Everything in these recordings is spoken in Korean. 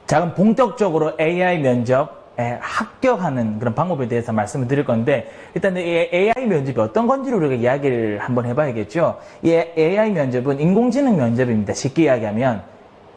자, 그럼 본격적으로 AI 면접에 합격하는 그런 방법에 대해서 말씀을 드릴 건데, 일단 AI 면접이 어떤 건지를 우리가 이야기를 한번 해봐야겠죠. 이 AI 면접은 인공지능 면접입니다. 쉽게 이야기하면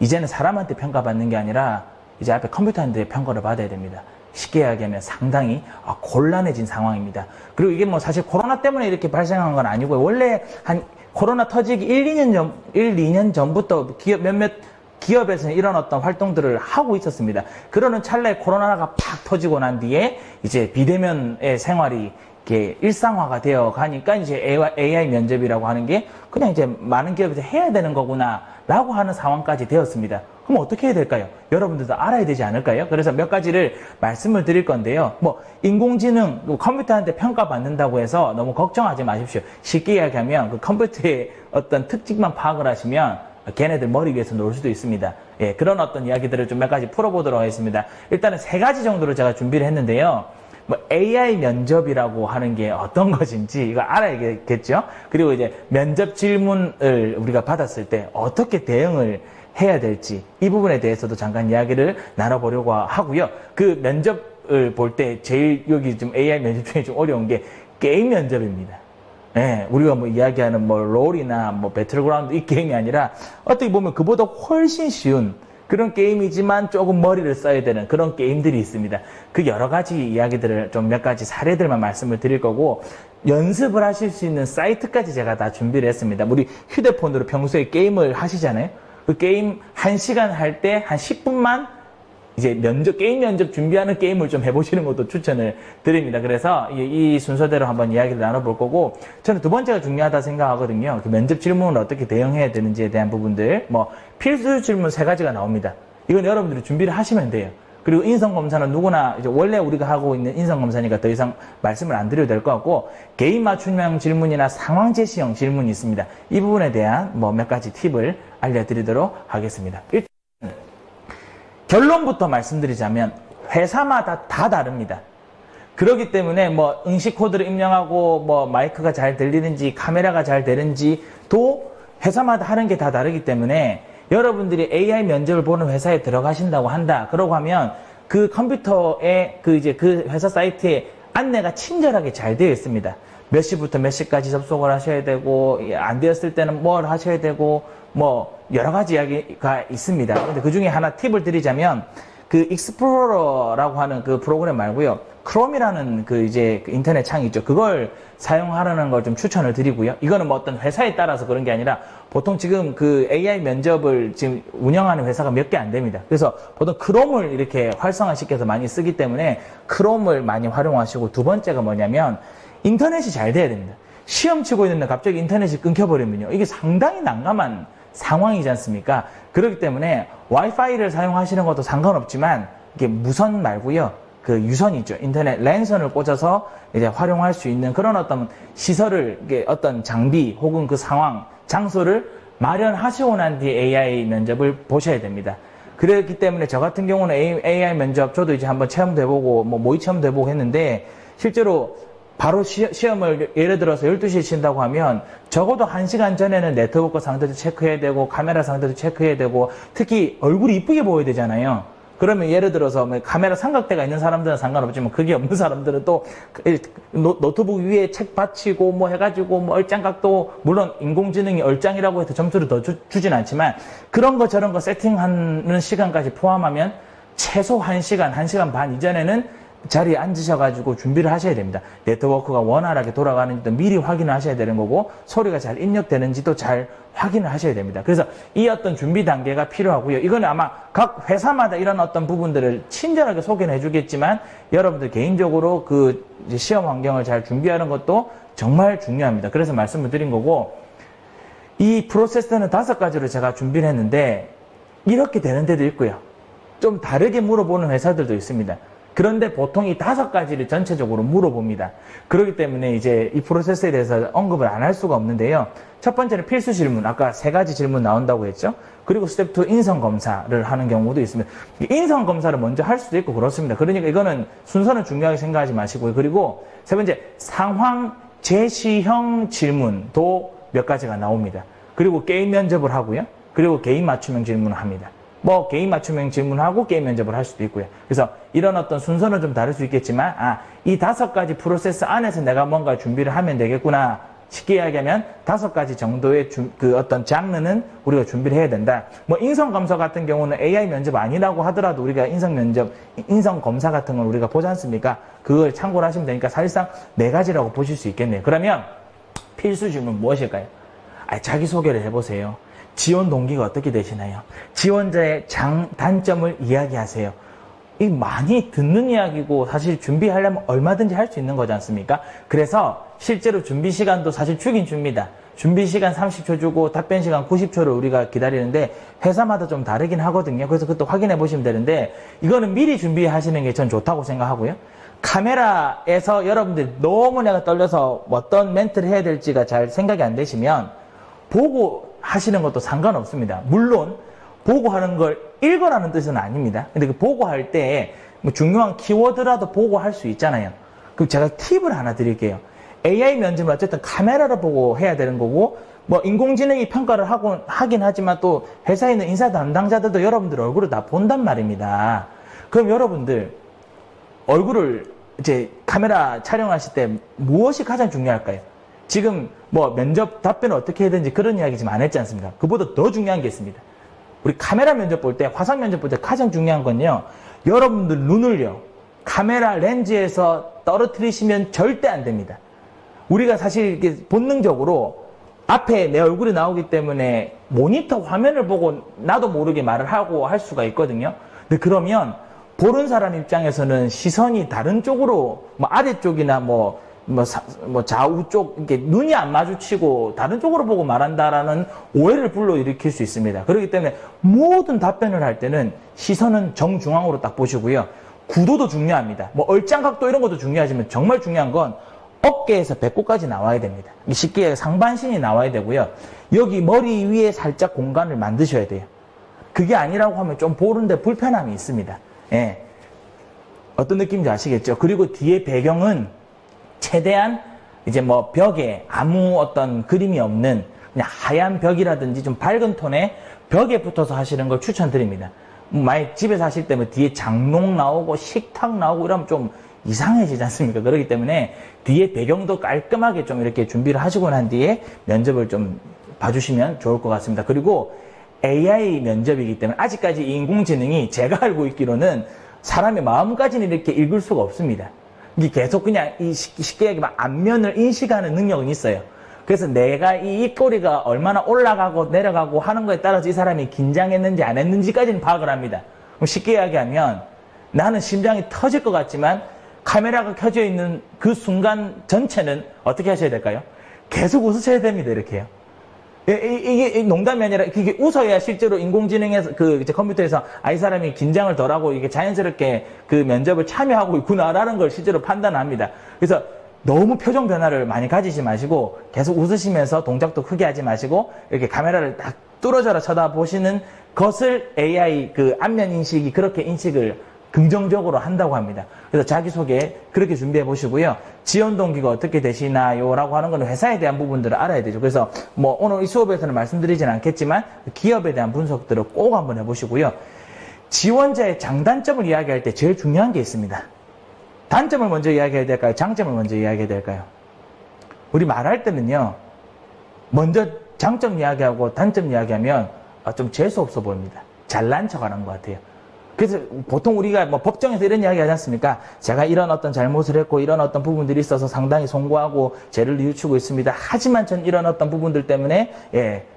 이제는 사람한테 평가받는 게 아니라 이제 앞에 컴퓨터한테 평가를 받아야 됩니다. 쉽게 이야기하면 상당히 곤란해진 상황입니다. 그리고 이게 뭐 사실 코로나 때문에 이렇게 발생한 건 아니고, 원래 한 코로나 터지기 2년 전부터 몇몇 기업에서는 이런 어떤 활동들을 하고 있었습니다. 그러는 찰나에 코로나가 팍 터지고 난 뒤에 이제 비대면의 생활이 이렇게 일상화가 되어 가니까 이제 AI 면접이라고 하는 게 그냥 이제 많은 기업에서 해야 되는 거구나 라고 하는 상황까지 되었습니다. 그럼 어떻게 해야 될까요? 여러분들도 알아야 되지 않을까요? 그래서 몇 가지를 말씀을 드릴 건데요. 뭐 인공지능, 컴퓨터한테 평가받는다고 해서 너무 걱정하지 마십시오. 쉽게 이야기하면 그 컴퓨터의 어떤 특징만 파악을 하시면 걔네들 머리 위에서 놀 수도 있습니다. 예, 그런 어떤 이야기들을 좀 몇 가지 풀어보도록 하겠습니다. 일단은 세 가지 정도로 제가 준비를 했는데요. 뭐 AI 면접이라고 하는 게 어떤 것인지 이거 알아야겠죠. 그리고 이제 면접 질문을 우리가 받았을 때 어떻게 대응을 해야 될지 이 부분에 대해서도 잠깐 이야기를 나눠보려고 하고요. 그 면접을 볼 때 제일 여기 좀 AI 면접 중에 좀 어려운 게 게임 면접입니다. 예, 우리가 뭐 이야기하는 뭐 롤이나 뭐 배틀그라운드 이 게임이 아니라 어떻게 보면 그보다 훨씬 쉬운 그런 게임이지만 조금 머리를 써야 되는 그런 게임들이 있습니다. 그 여러 가지 이야기들을 좀 몇 가지 사례들만 말씀을 드릴 거고, 연습을 하실 수 있는 사이트까지 제가 다 준비를 했습니다. 우리 휴대폰으로 평소에 게임을 하시잖아요. 그 게임 1시간 할 때 한 10분만 이제 게임 면접 준비하는 게임을 좀 해보시는 것도 추천을 드립니다. 그래서 이 순서대로 한번 이야기를 나눠볼 거고, 저는 두 번째가 중요하다 생각하거든요. 그 면접 질문을 어떻게 대응해야 되는지에 대한 부분들, 뭐 필수 질문 3가지가 나옵니다. 이건 여러분들이 준비를 하시면 돼요. 그리고 인성검사는 누구나 이제 원래 우리가 하고 있는 인성검사니까 더 이상 말씀을 안 드려도 될 것 같고, 개인 맞춤형 질문이나 상황 제시형 질문이 있습니다. 이 부분에 대한 뭐 몇 가지 팁을 알려드리도록 하겠습니다. 결론부터 말씀드리자면 회사마다 다 다릅니다. 그렇기 때문에 뭐 응시 코드를 입력하고 뭐 마이크가 잘 들리는지 카메라가 잘 되는지도 회사마다 하는 게 다 다르기 때문에, 여러분들이 AI 면접을 보는 회사에 들어가신다고 한다. 그러고 하면 그 컴퓨터에 그 회사 사이트에 안내가 친절하게 잘 되어 있습니다. 몇 시부터 몇 시까지 접속을 하셔야 되고, 안 되었을 때는 뭘 하셔야 되고, 뭐 여러 가지 이야기가 있습니다. 근데 그 중에 하나 팁을 드리자면, 그 익스플로러라고 하는 그 프로그램 말고요, 크롬이라는 그 인터넷 창이 있죠. 그걸 사용하라는 걸 좀 추천을 드리고요. 이거는 뭐 어떤 회사에 따라서 그런 게 아니라 보통 지금 그 AI 면접을 지금 운영하는 회사가 몇 개 안 됩니다. 그래서 보통 크롬을 이렇게 활성화시켜서 많이 쓰기 때문에 크롬을 많이 활용하시고, 두 번째가 뭐냐면 인터넷이 잘 돼야 됩니다. 시험 치고 있는데 갑자기 인터넷이 끊겨버리면요, 이게 상당히 난감한 상황이지 않습니까? 그렇기 때문에 와이파이를 사용하시는 것도 상관없지만, 이게 무선 말고요, 그 유선 있죠. 인터넷 랜선을 꽂아서 이제 활용할 수 있는 그런 어떤 시설을, 어떤 장비 혹은 그 상황, 장소를 마련하시고 난 뒤에 AI 면접을 보셔야 됩니다. 그렇기 때문에 저 같은 경우는 AI 면접 저도 이제 한번 체험도 해보고 뭐 모의 체험도 해보고 했는데, 실제로 바로 시험을 예를 들어서 12시에 친다고 하면 적어도 1시간 전에는 네트워크 상태도 체크해야 되고 카메라 상태도 체크해야 되고, 특히 얼굴이 이쁘게 보여야 되잖아요. 그러면 예를 들어서 카메라 삼각대가 있는 사람들은 상관없지만 그게 없는 사람들은 또 노트북 위에 책 받치고 뭐 해가지고 뭐 얼짱각도, 물론 인공지능이 얼짱이라고 해서 점수를 더 주진 않지만 그런 거 저런 거 세팅하는 시간까지 포함하면 최소 1시간, 1시간 반 이전에는 자리에 앉으셔가지고 준비를 하셔야 됩니다. 네트워크가 원활하게 돌아가는지도 미리 확인을 하셔야 되는 거고, 소리가 잘 입력되는지도 잘 확인을 하셔야 됩니다. 그래서 이 어떤 준비 단계가 필요하고요. 이거는 아마 각 회사마다 이런 어떤 부분들을 친절하게 소개는 해주겠지만, 여러분들 개인적으로 그 시험 환경을 잘 준비하는 것도 정말 중요합니다. 그래서 말씀을 드린 거고, 이 프로세스는 5가지로 제가 준비를 했는데 이렇게 되는 데도 있고요, 좀 다르게 물어보는 회사들도 있습니다. 그런데 보통 이 5가지를 전체적으로 물어봅니다. 그렇기 때문에 이제 이 프로세스에 대해서 언급을 안 할 수가 없는데요. 첫 번째는 필수 질문, 아까 3가지 질문 나온다고 했죠. 그리고 스텝 2 인성검사를 하는 경우도 있습니다. 인성검사를 먼저 할 수도 있고 그렇습니다. 그러니까 이거는 순서는 중요하게 생각하지 마시고요. 그리고 세 번째, 상황 제시형 질문도 몇 가지가 나옵니다. 그리고 게임 면접을 하고요. 그리고 개인 맞춤형 질문을 합니다. 뭐 개인 맞춤형 질문하고 게임 면접을 할 수도 있고요. 그래서 이런 어떤 순서는 좀 다를 수 있겠지만 이 5가지 프로세스 안에서 내가 뭔가 준비를 하면 되겠구나. 쉽게 이야기하면 5가지 정도의 그 어떤 장르는 우리가 준비를 해야 된다. 뭐 인성검사 같은 경우는 AI 면접 아니라고 하더라도 우리가 인성검사 같은 걸 우리가 보지 않습니까? 그걸 참고를 하시면 되니까 사실상 4가지라고 보실 수 있겠네요. 그러면 필수 질문 무엇일까요? 자기소개를 해보세요. 지원 동기가 어떻게 되시나요? 지원자의 단점을 이야기하세요. 이 많이 듣는 이야기고 사실 준비하려면 얼마든지 할 수 있는 거지 않습니까? 그래서 실제로 준비 시간도 사실 주긴 줍니다. 준비 시간 30초 주고 답변 시간 90초를 우리가 기다리는데 회사마다 좀 다르긴 하거든요. 그래서 그것도 확인해 보시면 되는데 이거는 미리 준비하시는 게 전 좋다고 생각하고요. 카메라에서 여러분들 너무 내가 떨려서 어떤 멘트를 해야 될지가 잘 생각이 안 되시면 보고 하시는 것도 상관없습니다. 물론 보고 하는 걸 읽어라는 뜻은 아닙니다. 근데 그 보고 할 때 뭐 중요한 키워드라도 보고 할 수 있잖아요. 그럼 제가 팁을 하나 드릴게요. AI 면접은 어쨌든 카메라로 보고 해야 되는 거고 뭐 인공지능이 평가를 하긴 하지만 또 회사에 있는 인사 담당자들도 여러분들 얼굴을 다 본단 말입니다. 그럼 여러분들 얼굴을 이제 카메라 촬영하실 때 무엇이 가장 중요할까요? 지금 뭐 면접 답변을 어떻게 해야 되는지 그런 이야기 지금 안 했지 않습니까? 그보다 더 중요한 게 있습니다. 우리 카메라 면접 볼 때, 화상 면접 볼 때 가장 중요한 건요. 여러분들 눈을요. 카메라 렌즈에서 떨어뜨리시면 절대 안 됩니다. 우리가 사실 이렇게 본능적으로 앞에 내 얼굴이 나오기 때문에 모니터 화면을 보고 나도 모르게 말을 하고 할 수가 있거든요. 근데 그러면 보는 사람 입장에서는 시선이 다른 쪽으로 뭐 아래쪽이나 뭐 좌우 쪽 이렇게 눈이 안 마주치고 다른 쪽으로 보고 말한다라는 오해를 불러일으킬 수 있습니다. 그렇기 때문에 모든 답변을 할 때는 시선은 정중앙으로 딱 보시고요. 구도도 중요합니다. 뭐 얼짱각도 이런 것도 중요하지만 정말 중요한 건 어깨에서 배꼽까지 나와야 됩니다. 쉽게 상반신이 나와야 되고요. 여기 머리 위에 살짝 공간을 만드셔야 돼요. 그게 아니라고 하면 좀 보는데 불편함이 있습니다. 예. 어떤 느낌인지 아시겠죠? 그리고 뒤에 배경은 최대한 이제 뭐 벽에 아무 어떤 그림이 없는 그냥 하얀 벽이라든지 좀 밝은 톤의 벽에 붙어서 하시는 걸 추천드립니다. 만약 집에서 하실 때면 뒤에 장롱 나오고 식탁 나오고 이러면 좀 이상해지지 않습니까? 그렇기 때문에 뒤에 배경도 깔끔하게 좀 이렇게 준비를 하시고 난 뒤에 면접을 좀 봐주시면 좋을 것 같습니다. 그리고 AI 면접이기 때문에 아직까지 인공지능이 제가 알고 있기로는 사람의 마음까지는 이렇게 읽을 수가 없습니다. 이게 계속 그냥 쉽게 얘기하면 안면을 인식하는 능력은 있어요. 그래서 내가 이 입꼬리가 얼마나 올라가고 내려가고 하는 거에 따라서 이 사람이 긴장했는지 안 했는지까지는 파악을 합니다. 그럼 쉽게 이야기하면 나는 심장이 터질 것 같지만 카메라가 켜져 있는 그 순간 전체는 어떻게 하셔야 될까요? 계속 웃으셔야 됩니다. 이렇게요. 이게 농담이 아니라 이게 웃어야 실제로 인공지능에서 이제 컴퓨터에서 이 사람이 긴장을 덜하고 이게 자연스럽게 그 면접을 참여하고 있구나라는 걸 실제로 판단합니다. 그래서 너무 표정 변화를 많이 가지지 마시고 계속 웃으시면서 동작도 크게 하지 마시고 이렇게 카메라를 딱 뚫어져라 쳐다보시는 것을 AI 안면 인식이 그렇게 인식을 긍정적으로 한다고 합니다. 그래서 자기소개 그렇게 준비해 보시고요. 지원 동기가 어떻게 되시나요? 라고 하는 건 회사에 대한 부분들을 알아야 되죠. 그래서 뭐 오늘 이 수업에서는 말씀드리진 않겠지만 기업에 대한 분석들을 꼭 한번 해보시고요. 지원자의 장단점을 이야기할 때 제일 중요한 게 있습니다. 단점을 먼저 이야기해야 될까요? 장점을 먼저 이야기해야 될까요? 우리 말할 때는요. 먼저 장점 이야기하고 단점 이야기하면 좀 재수없어 보입니다. 잘난 척하는 것 같아요. 그래서 보통 우리가 뭐 법정에서 이런 이야기 하지 않습니까? 제가 이런 어떤 잘못을 했고 이런 어떤 부분들이 있어서 상당히 송구하고 죄를 뉘우치고 있습니다. 하지만 전 이런 어떤 부분들 때문에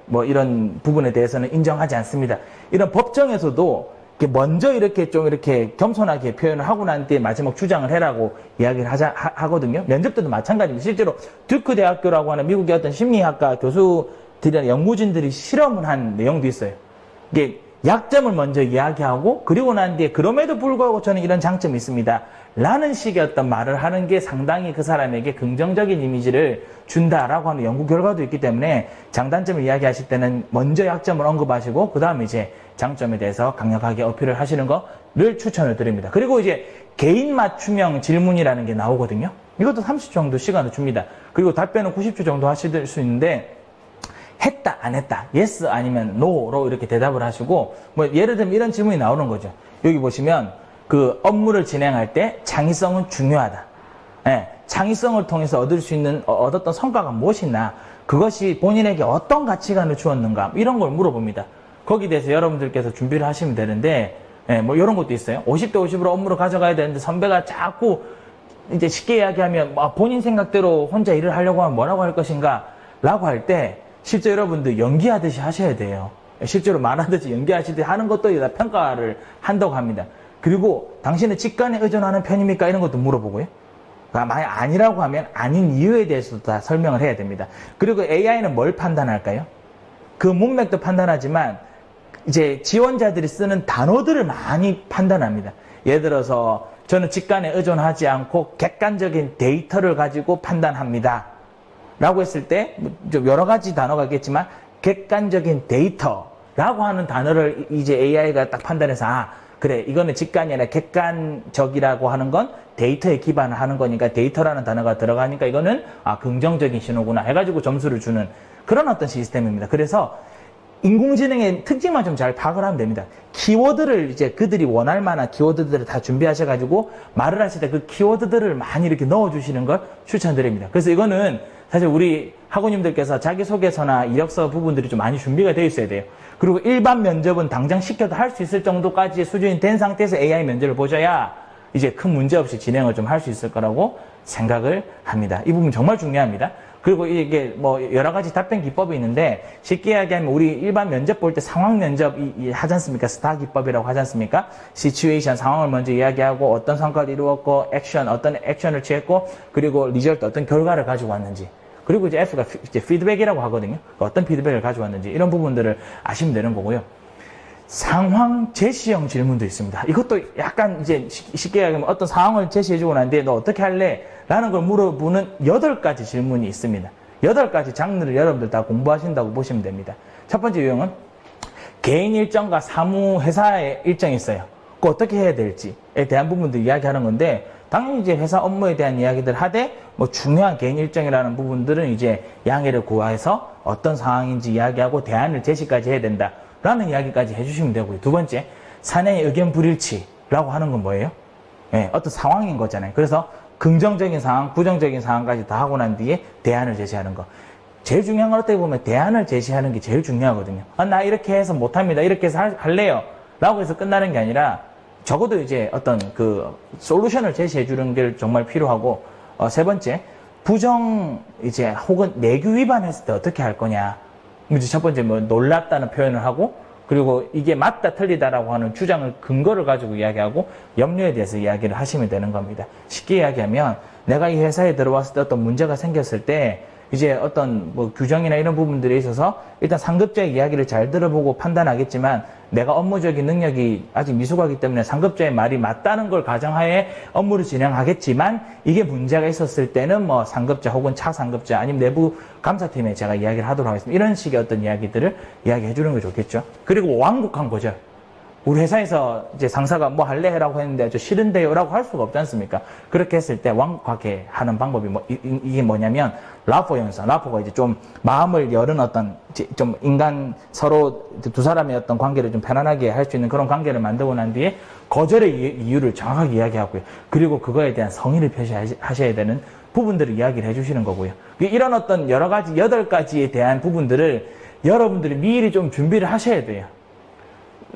뭐 이런 부분에 대해서는 인정하지 않습니다. 이런 법정에서도 먼저 이렇게 좀 이렇게 겸손하게 표현을 하고 난 뒤에 마지막 주장을 해라고 이야기를 하거든요. 면접 때도 마찬가지입니다. 실제로 듀크 대학교라고 하는 미국의 어떤 심리학과 교수들이나 연구진들이 실험을 한 내용도 있어요. 이게 약점을 먼저 이야기하고 그리고 난 뒤에 그럼에도 불구하고 저는 이런 장점이 있습니다. 라는 식의 어떤 말을 하는 게 상당히 그 사람에게 긍정적인 이미지를 준다라고 하는 연구 결과도 있기 때문에 장단점을 이야기하실 때는 먼저 약점을 언급하시고 그 다음에 이제 장점에 대해서 강력하게 어필을 하시는 거를 추천을 드립니다. 그리고 이제 개인 맞춤형 질문이라는 게 나오거든요. 이것도 30초 정도 시간을 줍니다. 그리고 답변은 90초 정도 하실 수 있는데 했다, 안 했다, yes 아니면 no로 이렇게 대답을 하시고, 뭐 예를 들면 이런 질문이 나오는 거죠. 여기 보시면 그 업무를 진행할 때 창의성은 중요하다. 예, 창의성을 통해서 얻을 수 있는 얻었던 성과가 무엇이나 그것이 본인에게 어떤 가치관을 주었는가 이런 걸 물어봅니다. 거기에 대해서 여러분들께서 준비를 하시면 되는데, 예, 뭐 이런 것도 있어요. 50대 50으로 업무를 가져가야 되는데 선배가 자꾸 이제 쉽게 이야기하면 본인 생각대로 혼자 일을 하려고 하면 뭐라고 할 것인가 라고 할 때 실제 여러분들 연기하듯이 하셔야 돼요. 실제로 말하듯이 연기하시듯이 하는 것도 다 평가를 한다고 합니다. 그리고 당신은 직관에 의존하는 편입니까? 이런 것도 물어보고요. 만약 아니라고 하면 아닌 이유에 대해서도 다 설명을 해야 됩니다. 그리고 AI는 뭘 판단할까요? 그 문맥도 판단하지만 이제 지원자들이 쓰는 단어들을 많이 판단합니다. 예를 들어서 저는 직관에 의존하지 않고 객관적인 데이터를 가지고 판단합니다. 라고 했을 때 좀 여러 가지 단어가 있겠지만 객관적인 데이터라고 하는 단어를 이제 AI가 딱 판단해서 그래 이거는 직관이 아니라 객관적이라고 하는 건 데이터에 기반을 하는 거니까 데이터라는 단어가 들어가니까 이거는 긍정적인 신호구나 해가지고 점수를 주는 그런 어떤 시스템입니다. 그래서 인공지능의 특징만 좀 잘 파악을 하면 됩니다. 키워드를 이제 그들이 원할 만한 키워드들을 다 준비하셔가지고 말을 하실 때 그 키워드들을 많이 이렇게 넣어주시는 걸 추천드립니다. 그래서 이거는 사실 우리 학우님들께서 자기소개서나 이력서 부분들이 좀 많이 준비가 되어 있어야 돼요. 그리고 일반 면접은 당장 시켜도 할 수 있을 정도까지의 수준이 된 상태에서 AI 면접을 보셔야 이제 큰 문제 없이 진행을 좀 할 수 있을 거라고 생각을 합니다. 이 부분 정말 중요합니다. 그리고 이게 뭐 여러 가지 답변 기법이 있는데 쉽게 이야기하면 우리 일반 면접 볼 때 상황 면접 하지 않습니까? 스타 기법이라고 하지 않습니까? 시츄에이션 상황을 먼저 이야기하고 어떤 성과를 이루었고 액션 어떤 액션을 취했고 그리고 리절트 어떤 결과를 가지고 왔는지 그리고 이제 F가 이제 피드백이라고 하거든요. 어떤 피드백을 가져왔는지 이런 부분들을 아시면 되는 거고요. 상황 제시형 질문도 있습니다. 이것도 약간 이제 쉽게 이야기하면 어떤 상황을 제시해주고 난 뒤에 너 어떻게 할래? 라는 걸 물어보는 8가지 질문이 있습니다. 8가지 장르를 여러분들 다 공부하신다고 보시면 됩니다. 첫 번째 유형은 개인 일정과 사무 회사의 일정이 있어요. 그 어떻게 해야 될지에 대한 부분들 이야기하는 건데 당연히 이제 회사 업무에 대한 이야기들 하되 뭐 중요한 개인 일정이라는 부분들은 이제 양해를 구해서 어떤 상황인지 이야기하고 대안을 제시까지 해야 된다. 라는 이야기까지 해주시면 되고요. 두 번째, 사내의 의견 불일치라고 하는 건 뭐예요? 네, 어떤 상황인 거잖아요. 그래서 긍정적인 상황, 부정적인 상황까지 다 하고 난 뒤에 대안을 제시하는 거. 제일 중요한 건 어떻게 보면 대안을 제시하는 게 제일 중요하거든요. 나 이렇게 해서 못합니다. 이렇게 해서 할래요. 라고 해서 끝나는 게 아니라 적어도 이제 어떤 그 솔루션을 제시해 주는 게 정말 필요하고 세 번째, 이제 혹은 내규 위반했을 때 어떻게 할 거냐. 이제 첫 번째 뭐 놀랍다는 표현을 하고 그리고 이게 맞다 틀리다라고 하는 주장을 근거를 가지고 이야기하고 염려에 대해서 이야기를 하시면 되는 겁니다. 쉽게 이야기하면 내가 이 회사에 들어왔을 때 어떤 문제가 생겼을 때 이제 어떤 뭐 규정이나 이런 부분들에 있어서 일단 상급자의 이야기를 잘 들어보고 판단하겠지만 내가 업무적인 능력이 아직 미숙하기 때문에 상급자의 말이 맞다는 걸 가정하에 업무를 진행하겠지만 이게 문제가 있었을 때는 뭐 상급자 혹은 차상급자 아니면 내부 감사팀에 제가 이야기를 하도록 하겠습니다. 이런 식의 어떤 이야기들을 이야기해 주는 게 좋겠죠. 그리고 완곡한 거절. 우리 회사에서 이제 상사가 뭐 할래 라고 했는데 저 싫은데요 라고 할 수가 없지 않습니까? 그렇게 했을 때 완곡하게 하는 방법이 이게 뭐냐면 라포 현상. 라포가 이제 좀 마음을 여는 어떤 좀 인간 서로 두 사람의 어떤 관계를 좀 편안하게 할 수 있는 그런 관계를 만들고 난 뒤에 거절의 이유를 정확하게 이야기하고요. 그리고 그거에 대한 성의를 표시하셔야 되는 부분들을 이야기를 해주시는 거고요. 이런 어떤 여러 가지 8가지에 대한 부분들을 여러분들이 미리 좀 준비를 하셔야 돼요.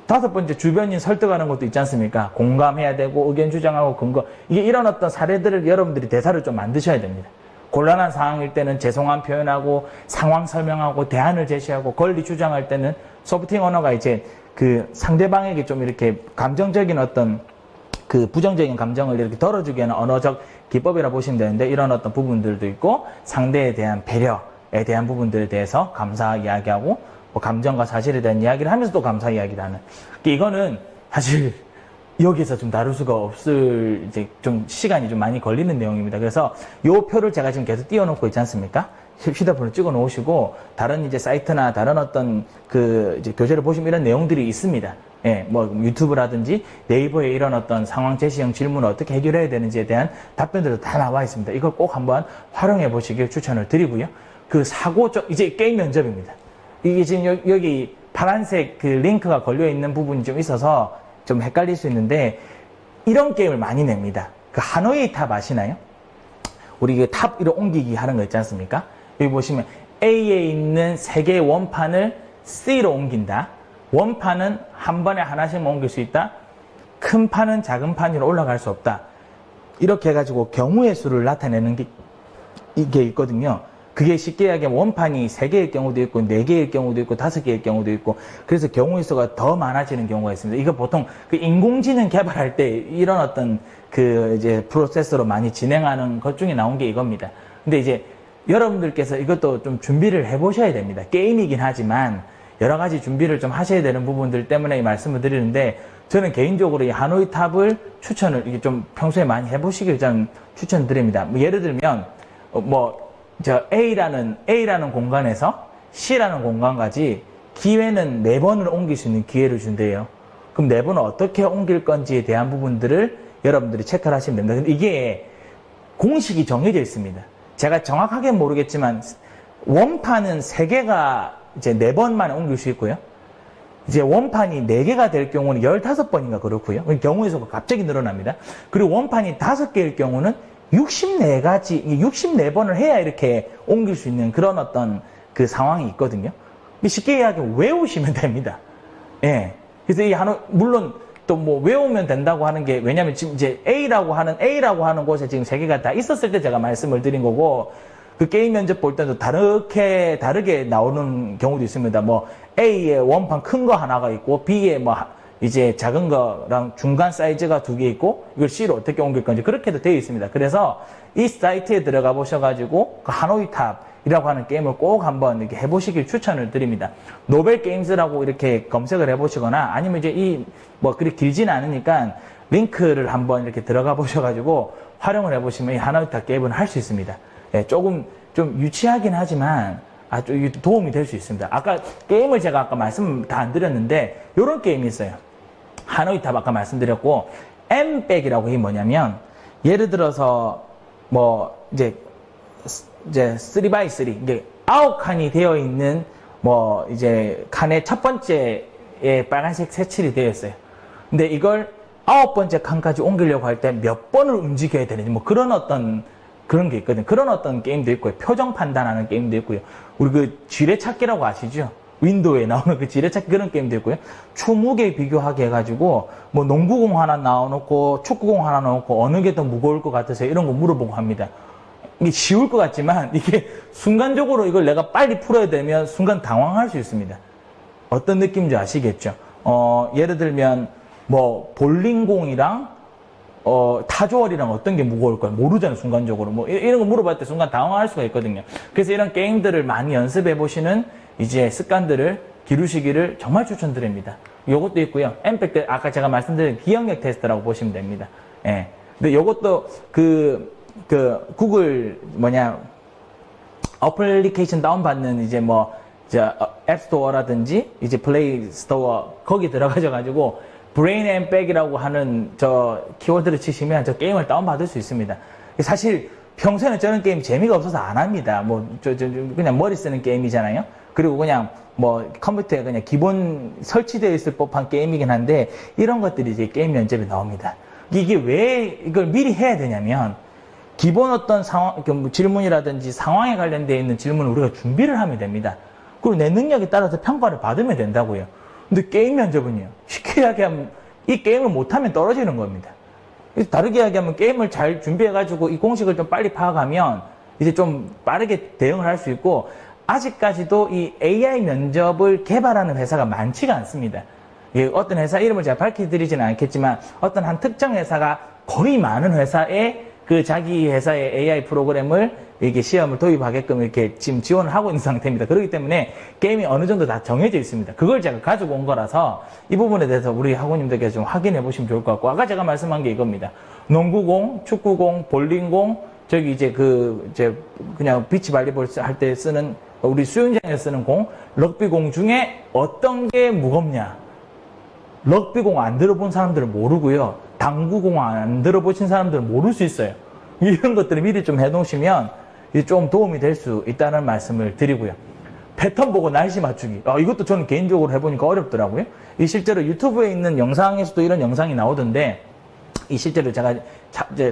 5번째, 주변인 설득하는 것도 있지 않습니까? 공감해야 되고 의견 주장하고 근거. 이게 이런 어떤 사례들을 여러분들이 대사를 좀 만드셔야 됩니다. 곤란한 상황일 때는 죄송함 표현하고 상황 설명하고 대안을 제시하고 권리 주장할 때는 소프팅 언어가 이제 그 상대방에게 좀 이렇게 감정적인 어떤 그 부정적인 감정을 이렇게 덜어주게 하는 언어적 기법이라 보시면 되는데 이런 어떤 부분들도 있고 상대에 대한 배려에 대한 부분들에 대해서 감사 이야기하고 뭐 감정과 사실에 대한 이야기를 하면서 또 감사 이야기를 하는. 이거는 사실 여기서 좀 다룰 수가 없을 이제 좀 시간이 좀 많이 걸리는 내용입니다. 그래서 요 표를 제가 지금 계속 띄워놓고 있지 않습니까? 휴대폰을 찍어 놓으시고 다른 이제 사이트나 다른 어떤 그 이제 교재를 보시면 이런 내용들이 있습니다. 예, 뭐 유튜브라든지 네이버에 이런 어떤 상황 제시형 질문을 어떻게 해결해야 되는지에 대한 답변들도 다 나와 있습니다. 이걸 꼭 한번 활용해 보시길 추천을 드리고요. 그 이제 게임 면접입니다. 이게 지금 여기 파란색 그 링크가 걸려 있는 부분이 좀 있어서 좀 헷갈릴 수 있는데, 이런 게임을 많이 냅니다. 그 하노이 탑 아시나요? 우리 그 탑 이렇게 옮기기 하는 거 있지 않습니까? 여기 보시면 A에 있는 3개의 원판을 C로 옮긴다. 원판은 한 번에 하나씩만 옮길 수 있다. 큰 판은 작은 판 위로 올라갈 수 없다. 이렇게 해가지고 경우의 수를 나타내는 게 이게 있거든요. 그게 쉽게 이야기하면 원판이 3개일 경우도 있고 4개일 경우도 있고 5개일 경우도 있고, 그래서 경우의 수가 더 많아지는 경우가 있습니다. 이거 보통 그 인공지능 개발할 때 이런 어떤 그 이제 프로세스로 많이 진행하는 것 중에 나온 게 이겁니다. 근데 이제 여러분들께서 이것도 좀 준비를 해보셔야 됩니다. 게임이긴 하지만 여러 가지 준비를 좀 하셔야 되는 부분들 때문에 이 말씀을 드리는데, 저는 개인적으로 이 하노이 탑을 추천을 이게 좀 평소에 많이 해보시길 좀 추천드립니다. 뭐 예를 들면 A라는 공간에서 C라는 공간까지 기회는 4번을 옮길 수 있는 기회를 준대요. 그럼 4번을 어떻게 옮길 건지에 대한 부분들을 여러분들이 체크를 하시면 됩니다. 근데 이게 공식이 정해져 있습니다. 제가 정확하게 모르겠지만 원판은 3개가 이제 4번만 옮길 수 있고요. 이제 원판이 4개가 될 경우는 15번인가 그렇고요. 경우의 수가 갑자기 늘어납니다. 그리고 원판이 5개일 경우는 64번을 해야 이렇게 옮길 수 있는 그런 어떤 그 상황이 있거든요. 쉽게 이야기하면 외우시면 됩니다. 예. 그래서 물론 또 뭐 외우면 된다고 하는 게, 왜냐면 지금 이제 A라고 하는 곳에 지금 3개가 다 있었을 때 제가 말씀을 드린 거고, 그 게임 면접 볼 때도 다르게 나오는 경우도 있습니다. 뭐 A에 원판 큰 거 하나가 있고, B에 뭐 이제 작은 거랑 중간 사이즈가 2개 있고, 이걸 C로 어떻게 옮길 건지 그렇게도 되어 있습니다. 그래서 이 사이트에 들어가 보셔가지고 그 하노이 탑이라고 하는 게임을 꼭 한번 이렇게 해보시길 추천을 드립니다. 노벨 게임즈라고 이렇게 검색을 해보시거나, 아니면 이제 그렇게 길지는 않으니까 링크를 한번 이렇게 들어가 보셔가지고 활용을 해보시면 이 하노이 탑 게임을 할 수 있습니다. 예, 조금 좀 유치하긴 하지만 아주 도움이 될 수 있습니다. 게임을 제가 아까 말씀 다 안 드렸는데, 요런 게임이 있어요. 하노이 탑 아까 말씀드렸고, M백이라고 이게 뭐냐면, 예를 들어서 이제 3x3 이게 9칸이 되어 있는 이제 칸의 첫 번째에 빨간색 색칠이 되어 있어요. 근데 이걸 9번째 칸까지 옮기려고 할 때 몇 번을 움직여야 되는지 그런 어떤 그런 게 있거든요. 그런 어떤 게임도 있고요. 표정 판단하는 게임도 있고요. 우리 그 지뢰찾기라고 아시죠? 윈도우에 나오는 그 지뢰찾기 그런 게임도 있고요. 추무게 비교하게 해가지고 농구공 하나 넣어놓고 축구공 하나 넣어놓고 어느 게 더 무거울 것 같으세요? 이런 거 물어보고 합니다. 이게 쉬울 것 같지만 이게 순간적으로 이걸 내가 빨리 풀어야 되면 순간 당황할 수 있습니다. 어떤 느낌인지 아시겠죠? 예를 들면 볼링공이랑 타조월이랑 어떤 게 무거울까 모르잖아요, 순간적으로. 이런 거 물어볼 때 순간 당황할 수가 있거든요. 그래서 이런 게임들을 많이 연습해 보시는 이제 습관들을 기르시기를 정말 추천드립니다. 요것도 있고요. 엠팩 때 아까 제가 말씀드린 기억력 테스트라고 보시면 됩니다. 예. 근데 요것도 구글 어플리케이션 다운받는 이제 앱스토어라든지 이제 플레이 스토어 거기 들어가셔가지고 브레인 앤 백이라고 하는 키워드를 치시면 저 게임을 다운받을 수 있습니다. 사실 평소에는 저런 게임 재미가 없어서 안 합니다. 그냥 머리 쓰는 게임이잖아요. 그리고 그냥 컴퓨터에 그냥 기본 설치되어 있을 법한 게임이긴 한데, 이런 것들이 이제 게임 면접에 나옵니다. 이게 왜 이걸 미리 해야 되냐면, 기본 어떤 질문이라든지 상황에 관련되어 있는 질문을 우리가 준비를 하면 됩니다. 그리고 내 능력에 따라서 평가를 받으면 된다고요. 근데 게임 면접은요, 쉽게 이야기하면 이 게임을 못하면 떨어지는 겁니다. 다르게 이야기하면 게임을 잘 준비해가지고 이 공식을 좀 빨리 파악하면 이제 좀 빠르게 대응을 할 수 있고, 아직까지도 이 AI 면접을 개발하는 회사가 많지가 않습니다. 어떤 회사 이름을 제가 밝혀드리지는 않겠지만, 어떤 한 특정 회사가 거의 많은 회사에 자기 회사의 AI 프로그램을 이렇게 시험을 도입하게끔 이렇게 지금 지원을 하고 있는 상태입니다. 그렇기 때문에 게임이 어느 정도 다 정해져 있습니다. 그걸 제가 가지고 온 거라서 이 부분에 대해서 우리 학우님들께서 좀 확인해 보시면 좋을 것 같고, 아까 제가 말씀한 게 이겁니다. 농구공, 축구공, 볼링공, 그냥 비치 발리볼 할 때 쓰는, 우리 수영장에서 쓰는 공, 럭비공 중에 어떤 게 무겁냐? 럭비공 안 들어본 사람들은 모르고요. 당구공 안 들어보신 사람들은 모를 수 있어요. 이런 것들을 미리 좀 해놓으시면 좀 도움이 될 수 있다는 말씀을 드리고요. 패턴 보고 날씨 맞추기. 이것도 저는 개인적으로 해보니까 어렵더라고요. 이 실제로 유튜브에 있는 영상에서도 이런 영상이 나오던데, 이 실제로 제가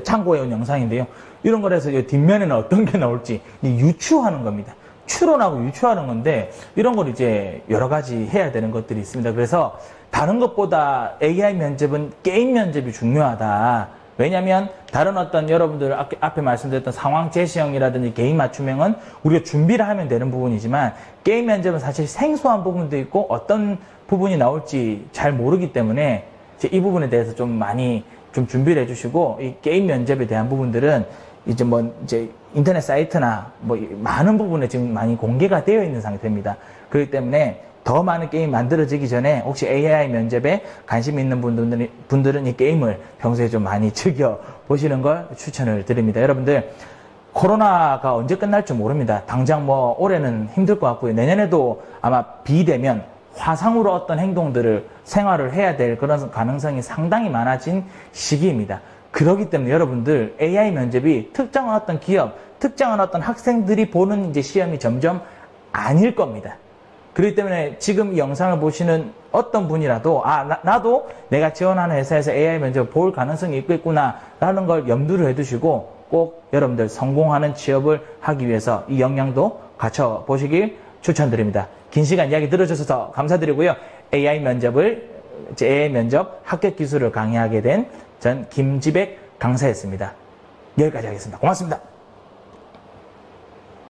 참고해온 영상인데요. 이런 거라서 뒷면에는 어떤 게 나올지 유추하는 겁니다. 추론하고 유추하는 건데, 이런 걸 이제 여러 가지 해야 되는 것들이 있습니다. 그래서 다른 것보다 AI 면접은 게임 면접이 중요하다. 왜냐면 다른 어떤 여러분들 앞에 말씀드렸던 상황 제시형이라든지 게임 맞춤형은 우리가 준비를 하면 되는 부분이지만, 게임 면접은 사실 생소한 부분도 있고 어떤 부분이 나올지 잘 모르기 때문에 이 부분에 대해서 좀 많이 좀 준비를 해주시고, 이 게임 면접에 대한 부분들은 이제 인터넷 사이트나 많은 부분에 지금 많이 공개가 되어 있는 상태입니다. 그렇기 때문에 더 많은 게임 만들어지기 전에 혹시 AI 면접에 관심 있는 분들은 이 게임을 평소에 좀 많이 즐겨 보시는 걸 추천을 드립니다. 여러분들, 코로나가 언제 끝날지 모릅니다. 당장 올해는 힘들 것 같고요. 내년에도 아마 비대면 화상으로 어떤 행동들을 생활을 해야 될 그런 가능성이 상당히 많아진 시기입니다. 그렇기 때문에 여러분들, AI 면접이 특정한 어떤 기업, 특정한 어떤 학생들이 보는 이제 시험이 점점 아닐 겁니다. 그렇기 때문에 지금 이 영상을 보시는 어떤 분이라도 나도 내가 지원하는 회사에서 AI 면접 볼 가능성이 있겠구나 라는 걸 염두를 해두시고, 꼭 여러분들 성공하는 취업을 하기 위해서 이 역량도 갖춰 보시길 추천드립니다. 긴 시간 이야기 들어주셔서 감사드리고요. AI 면접 합격 기술을 강의하게 된 전 김지백 강사였습니다. 여기까지 하겠습니다. 고맙습니다.